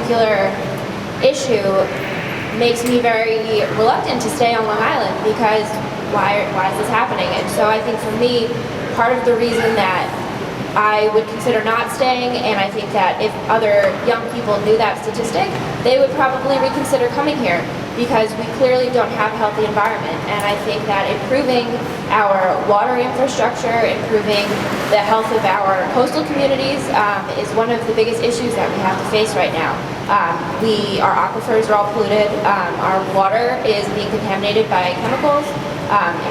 particular issue makes me very reluctant to stay on Long Island, because why is this happening? And so I think for me, part of the reason that I would consider not staying, and I think that if other young people knew that statistic, they would probably reconsider coming here, because we clearly don't have a healthy environment. And I think that improving our water infrastructure, improving the health of our coastal communities is one of the biggest issues that we have to face right now. Our aquifers are all polluted, our water is being contaminated by chemicals.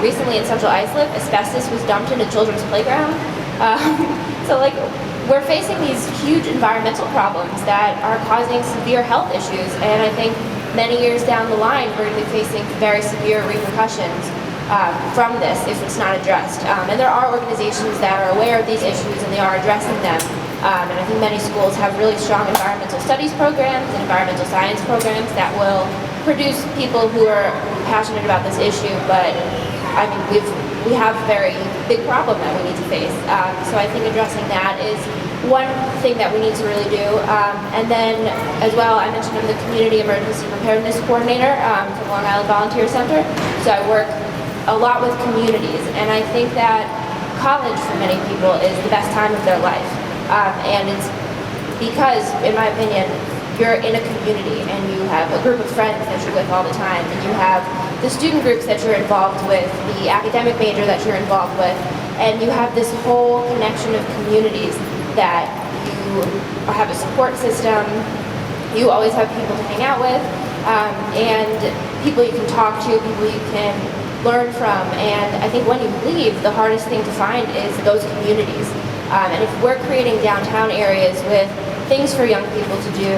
Recently in Central Islip, asbestos was dumped into children's playground. So like, we're facing these huge environmental problems that are causing severe health issues, and I think many years down the line we're going to be facing very severe repercussions from this if it's not addressed. And there are organizations that are aware of these issues and they are addressing them. And I think many schools have really strong environmental studies programs and environmental science programs that will produce people who are passionate about this issue, but I mean, we have a very big problem that we need to face. So I think addressing that is one thing that we need to really do. And then as well, I mentioned I'm the Community Emergency Preparedness Coordinator for Long Island Volunteer Center. So I work a lot with communities, and I think that college for many people is the best time of their life. And it's because, in my opinion, you're in a community and you have a group of friends that you're with all the time, and you have the student groups that you're involved with, the academic major that you're involved with, and you have this whole connection of communities that you have a support system, you always have people to hang out with, and people you can talk to, people you can learn from. And I think when you leave, the hardest thing to find is those communities. And if we're creating downtown areas with things for young people to do,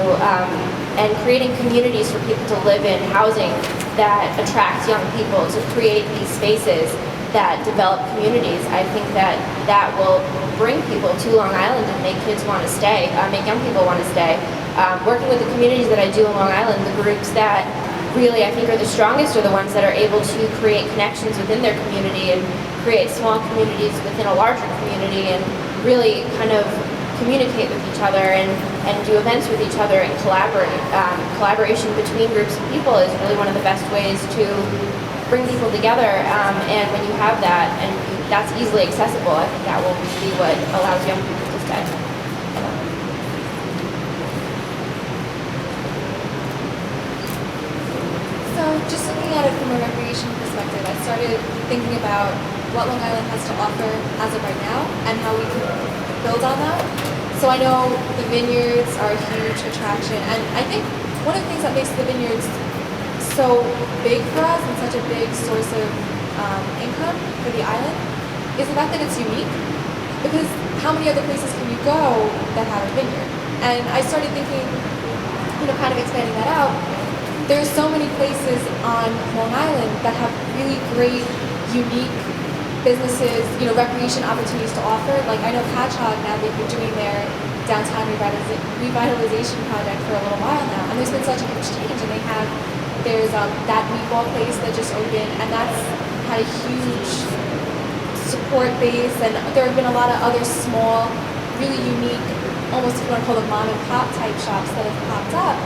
and creating communities for people to live in, housing that attracts young people, to create these spaces that develop communities, I think that that will bring people to Long Island and make kids want to stay, make young people want to stay. Working with the communities that I do in Long Island, the groups that really I think are the strongest are the ones that are able to create connections within their community and create small communities within a larger community, and really kind of communicate with each other and do events with each other and collaborate. Collaboration between groups of people is really one of the best ways to bring people together, and when you have that and that's easily accessible, I think that will be what allows young people to stay. So just looking at it from a recreation perspective, I started thinking about what Long Island has to offer as of right now and how we can build on that. So I know the vineyards are a huge attraction, and I think one of the things that makes the vineyards so big for us and such a big source of income for the island is the fact that it's unique, because how many other places can you go that have a vineyard? And I started thinking, kind of expanding that out, there's so many places on Long Island that have really great, unique businesses, recreation opportunities to offer. Like I know Patchogue now, they've been doing their downtown revitalization project for a little while now, and there's been such a huge change. And there's that meatball place that just opened, and that's had a huge support base. And there have been a lot of other small, really unique, almost if you want to call them mom and pop type shops that have popped up,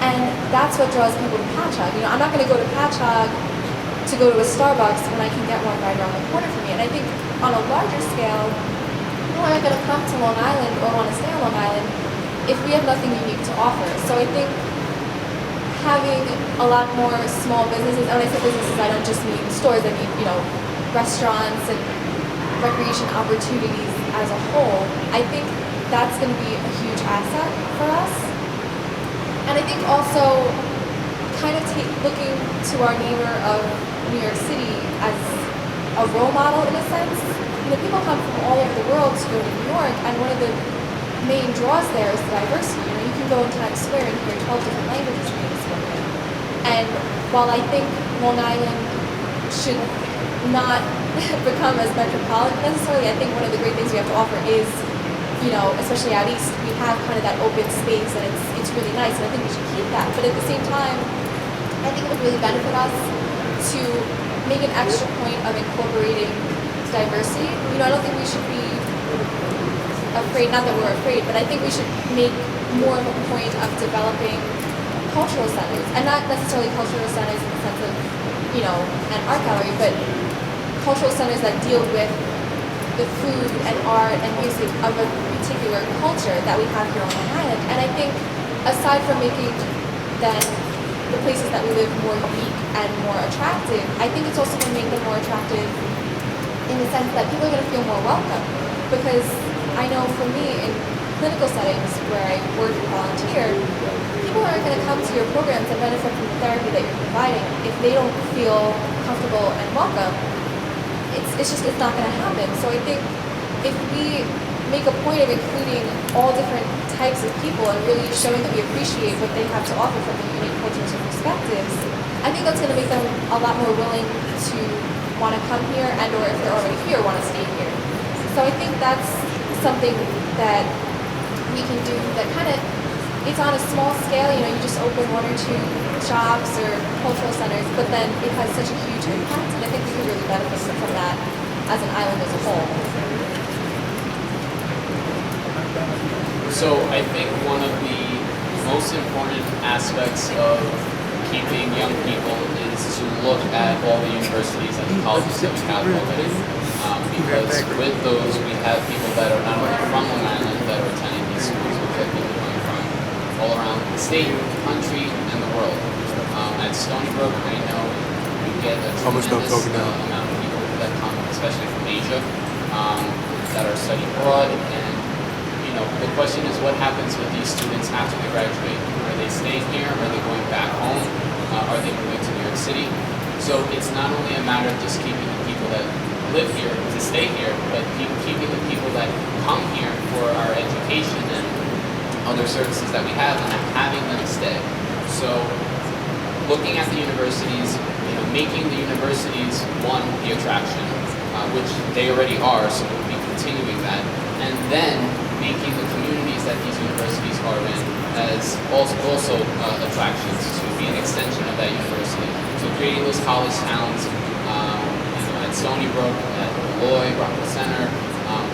and that's what draws people to Patchogue. I'm not going to go to Patchogue to go to a Starbucks when I can get one right around the corner for me. And I think on a larger scale, people aren't going to come to Long Island or want to stay on Long Island if we have nothing unique to offer. So I think having a lot more small businesses, and when I say businesses, I don't just mean stores, I mean, restaurants and recreation opportunities as a whole, I think that's going to be a huge asset for us. And I think also kind of looking to our neighbor of New York City as a role model in a sense. People come from all over the world to go to New York, and one of the main draws there is the diversity. You can go in Times Square and hear 12 different languages being spoken. And while I think Long Island should not become as metropolitan necessarily, I think one of the great things we have to offer is, especially out east, we have kind of that open space, and it's really nice, and I think we should keep that. But at the same time, I think it would really benefit us to make an extra point of incorporating diversity. I don't think we should be afraid, not that we're afraid, but I think we should make more of a point of developing cultural centers, and not necessarily cultural centers in the sense of, an art gallery, but cultural centers that deal with the food and art and music of a particular culture that we have here on Long Island. And I think aside from making then the places that we live more unique and more attractive, I think it's also going to make them more attractive in the sense that people are going to feel more welcome. Because I know for me, in clinical settings where I work and volunteer, people aren't going to come to your programs and benefit from the therapy that you're providing if they don't feel comfortable and welcome. It's not going to happen. So I think if we make a point of including all different types of people and really showing that we appreciate what they have to offer from their unique cultures and perspectives, I think that's going to make them a lot more willing to want to come here, and or if they're already here, want to stay here. So I think that's something that we can do that kind of, it's on a small scale, you just open 1 or 2 shops or cultural centers, but then it has such a huge impact, and I think we can really benefit from that as an island as a whole. So I think one of the most important aspects of keeping young people is to look at all the universities and the colleges that we have already. Because with those, we have people that are not only from Long Island that are attending these schools, but we have people coming from all around the state, the country, and the world. At Stony Brook, I know we get a tremendous amount of people that come, especially from Asia, that are studying abroad. And the question is, what happens with these students after they graduate? Are they staying here? Are they going back home? Are they moving to New York City? So it's not only a matter of just keeping the people that live here to stay here, but keeping the people that come here for our education and other services that we have, and having them stay. So looking at the universities, making the universities, one, the attraction, which they already are, so we'll be continuing that, and then making the communities that these universities are in as also attractions to be an extension of that university. So creating those college towns, at Stony Brook, at Lloyd, Rockville Center,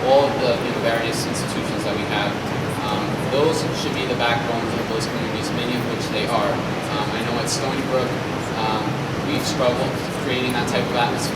all of the various institutions that we have, those should be the backbones of those communities, many of which they are. I know at Stony Brook, we've struggled creating that type of atmosphere.